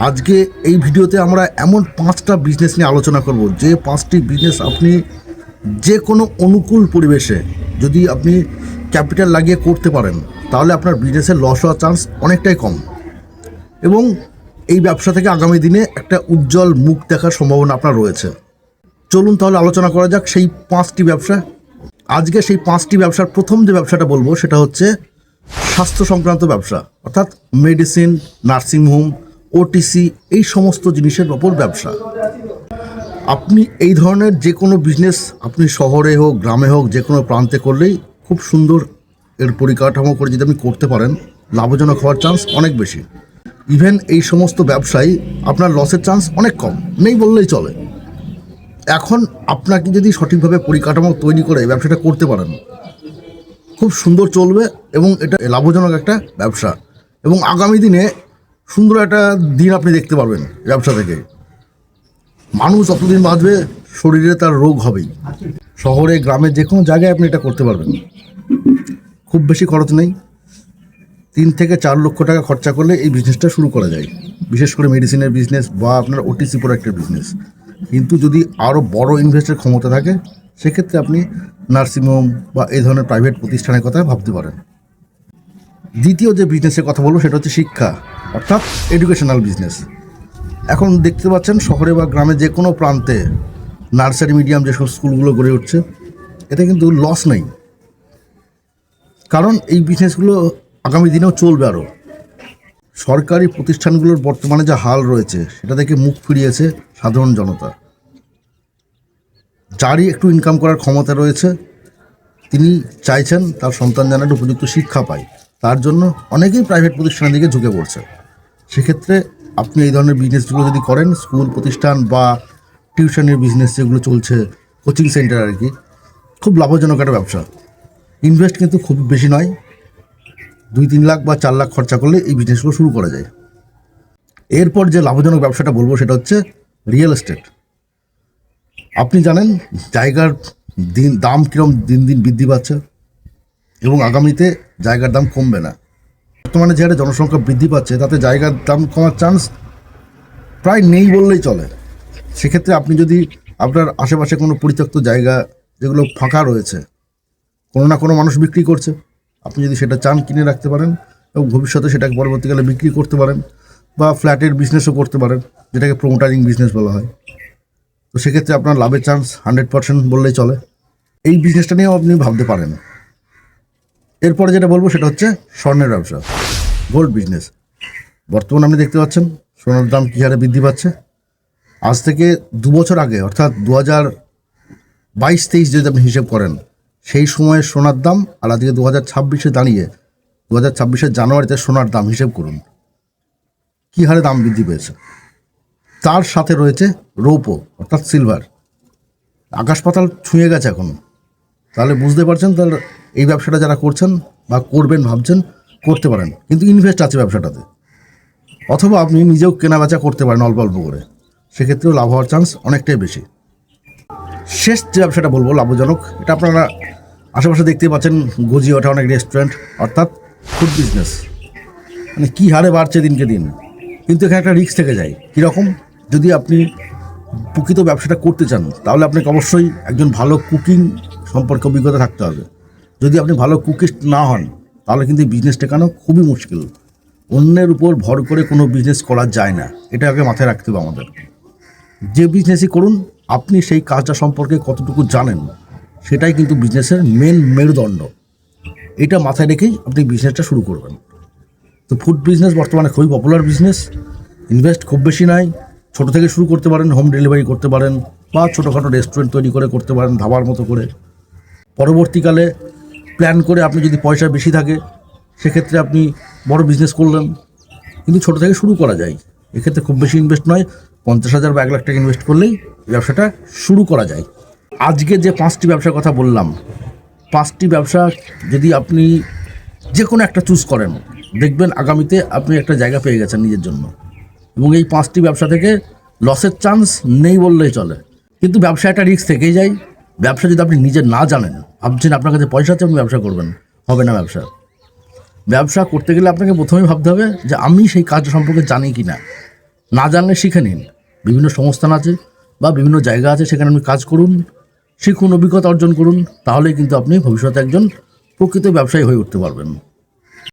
আজকে এই ভিডিওতে আমরা এমন 5টা বিজনেস নিয়ে আলোচনা করব, যে 5টি বিজনেস আপনি যে কোনো অনুকূল পরিবেশে যদি আপনি ক্যাপিটাল লাগিয়ে করতে পারেন, তাহলে আপনার বিজনেসের লস হওয়ার চান্স অনেকটাই কম এবং এই ব্যবসা থেকে আগামী দিনে একটা উজ্জ্বল মুখ দেখার সম্ভাবনা আপনার রয়েছে। চলুন তাহলে আলোচনা করা যাক সেই 5টি ব্যবসা। আজকে সেই 5টি ব্যবসার প্রথম যে ব্যবসাটা বলবো সেটা হচ্ছে স্বাস্থ্য সংক্রান্ত ব্যবসা, অর্থাৎ মেডিসিন, নার্সিংহোম, ওটিসি, এই সমস্ত জিনিসের ওপর ব্যবসা। আপনি এই ধরনের যে কোনো বিজনেস আপনি শহরে হোক গ্রামে হোক যে কোনো প্রান্তে করলেই খুব সুন্দর এর পরিকাঠামো করে যদি আপনি করতে পারেন, লাভজনক হওয়ার চান্স অনেক বেশি। ইভেন এই সমস্ত ব্যবসায় আপনার লসের চান্স অনেক কম, নেই বললেই চলে। এখন আপনাকে যদি সঠিকভাবে পরিকাঠামো তৈরি করে এই ব্যবসাটা করতে পারেন, খুব সুন্দর চলবে এবং এটা লাভজনক একটা ব্যবসা এবং আগামী দিনে সুন্দর একটা দিন আপনি দেখতে পারবেন ব্যবসা থেকে। মানুষ যতদিন বাঁচবে শরীরে তার রোগ হবেই। শহরে গ্রামে যে কোনো জায়গায় আপনি এটা করতে পারবেন, খুব বেশি খরচ নেই। 3 থেকে 4 লক্ষ টাকা খরচা করলে এই বিজনেসটা শুরু করা যায়, বিশেষ করে মেডিসিনের বিজনেস বা আপনার ওটিসি প্রোডাক্টের বিজনেস। কিন্তু যদি আরও বড় ইনভেস্টের ক্ষমতা থাকে, সেক্ষেত্রে আপনি নার্সিংহোম বা এই ধরনের প্রাইভেট প্রতিষ্ঠানের কথা ভাবতে পারেন। দ্বিতীয় যে বিজনেসের কথা বলবো সেটা হচ্ছে শিক্ষা, অর্থাৎ এডুকেশনাল বিজনেস। এখন দেখতে পাচ্ছেন শহরে বা গ্রামে যে কোনো প্রান্তে নার্সারি মিডিয়াম যেসব স্কুলগুলো গড়ে উঠছে, এতে কিন্তু লস নেই, কারণ এই বিজনেসগুলো আগামী দিনেও চলবে। আরও সরকারি প্রতিষ্ঠানগুলোর বর্তমানে যা হাল রয়েছে সেটা থেকে মুখ ফিরিয়েছে সাধারণ জনতা। যারই একটু ইনকাম করার ক্ষমতা রয়েছে তিনি চাইছেন তার সন্তান যেন একটা উপযুক্ত শিক্ষা পায়, তার জন্য অনেকেই প্রাইভেট প্রতিষ্ঠানের দিকে ঝুঁকে পড়ছে। সেক্ষেত্রে আপনি এই ধরনের বিজনেসগুলো যদি করেন, স্কুল প্রতিষ্ঠান বা টিউশনের বিজনেস যেগুলো চলছে, কোচিং সেন্টার আর কি, খুব লাভজনক একটা ব্যবসা। ইনভেস্ট কিন্তু খুব বেশি নয়, 2-3 লাখ বা 4 লাখ খরচা করলে এই বিজনেসগুলো শুরু করা যায়। এরপর যে লাভজনক ব্যবসাটা বলবো সেটা হচ্ছে রিয়েল এস্টেট। আপনি জানেন জায়গার দাম কীরকম দিন দিন বৃদ্ধি পাচ্ছে এবং আগামীতে জায়গার দাম কমবে না। বর্তমানে যে হারে জনসংখ্যা বৃদ্ধি পাচ্ছে তাতে জায়গার দাম কমার চান্স প্রায় নেই বললেই চলে। সেক্ষেত্রে আপনি যদি আপনার আশেপাশে কোনো পরিত্যক্ত জায়গা যেগুলো ফাঁকা রয়েছে, কোনো না কোনো মানুষ বিক্রি করছে, আপনি যদি সেটা চান কিনে রাখতে পারেন এবং ভবিষ্যতে সেটাকে পরবর্তীকালে বিক্রি করতে পারেন বা ফ্ল্যাটের বিজনেসও করতে পারেন, যেটাকে প্রোমোটারিং বিজনেস বলা হয়। তো সেক্ষেত্রে আপনার লাভের চান্স 100% বললেই চলে। এই বিজনেসটা নিয়েও আপনি ভাবতে পারেন। এরপরে যেটা বলবো সেটা হচ্ছে স্বর্ণের ব্যবসা, গোল্ড বিজনেস। বর্তমানে আপনি দেখতে পাচ্ছেন সোনার দাম কী হারে বৃদ্ধি পাচ্ছে। আজ থেকে 2 বছর আগে, অর্থাৎ 2022-23 যদি আপনি হিসেব করেন, সেই সময়ের সোনার দাম আর আজকে 2026-এ দাঁড়িয়ে 2026-এর জানুয়ারিতে সোনার দাম হিসেব করুন কী হারে দাম বৃদ্ধি পেয়েছে। তার সাথে রয়েছে রৌপ্য অর্থাৎ সিলভার, আকাশ পাতাল ছুঁয়ে গেছে এখন। তাহলে বুঝতে পারছেন, তাহলে এই ব্যবসাটা যারা করছেন বা করবেন ভাবছেন, করতে পারেন, কিন্তু ইনভেস্ট আছে ব্যবসাটাতে। অথবা আপনি নিজেও কেনা বেচা করতে পারেন অল্প অল্প করে, সেক্ষেত্রেও লাভ হওয়ার চান্স অনেকটাই বেশি। শেষ যে ব্যবসাটা বলবো লাভজনক, এটা আপনারা আশেপাশে দেখতেই পাচ্ছেন, গজিয়ে ওঠা অনেক রেস্টুরেন্ট, অর্থাৎ ফুড বিজনেস। মানে কী হারে বাড়ছে দিনকে দিন, কিন্তু এখানে একটা রিস্ক থেকে যায়। কীরকম? যদি আপনি প্রকৃত ব্যবসাটা করতে চান, তাহলে আপনাকে অবশ্যই একজন ভালো কুকিং সম্পর্কে অভিজ্ঞতা থাকতে হবে। যদি আপনি ভালো কুকিস্ট না হন, তাহলে কিন্তু এই বিজনেস টেকানো খুবই মুশকিল। অন্যের উপর ভর করে কোনো বিজনেস করা যায় না, এটা আগে মাথায় রাখতে হবে আমাদের। যে বিজনেসই করুন, আপনি সেই কাজটা সম্পর্কে কতটুকু জানেন, সেটাই কিন্তু বিজনেসের মেন মেরুদণ্ড। এটা মাথায় রেখেই আপনি বিজনেসটা শুরু করবেন। তো ফুড বিজনেস বর্তমানে খুবই পপুলার বিজনেস। ইনভেস্ট খুব বেশি নয়, ছোটো থেকে শুরু করতে পারেন, হোম ডেলিভারি করতে পারেন বা ছোটোখাটো রেস্টুরেন্ট তৈরি করে করতে পারেন ধাবার মতো করে। পরবর্তীকালে প্ল্যান করে আপনি যদি পয়সা বেশি থাকে, সেক্ষেত্রে আপনি বড় বিজনেস করলেন, কিন্তু ছোটো থেকে শুরু করা যায়। এক্ষেত্রে খুব বেশি ইনভেস্ট নয়, 50,000 বা 1 লাখ টাকা ইনভেস্ট করলেই ব্যবসাটা শুরু করা যায়। আজকে যে 5টি ব্যবসার কথা বললাম, 5টি ব্যবসা যদি আপনি যে কোনো একটা চুজ করেন, দেখবেন আগামীতে আপনি একটা জায়গা পেয়ে গেছেন নিজের জন্য। এবং এই 5টি ব্যবসা থেকে লসের চান্স নেই বললেই চলে, কিন্তু ব্যবসা একটা রিস্ক থেকেই যায়। ব্যবসা যদি আপনি নিজে না জানেন, ভাবছেন আপনার কাছে পয়সা আছে আপনি ব্যবসা করবেন, হবে না। ব্যবসা করতে গেলে আপনাকে প্রথমেই ভাবতে হবে যে আমি সেই কাজ সম্পর্কে জানি কি না। না জানলে শিখে নিন। বিভিন্ন সংস্থান আছে বা বিভিন্ন জায়গা আছে, সেখানে আপনি কাজ করুন, শিখুন, অভিজ্ঞতা অর্জন করুন। তাহলেই কিন্তু আপনি ভবিষ্যতে একজন প্রকৃত ব্যবসায়ী হয়ে উঠতে পারবেন।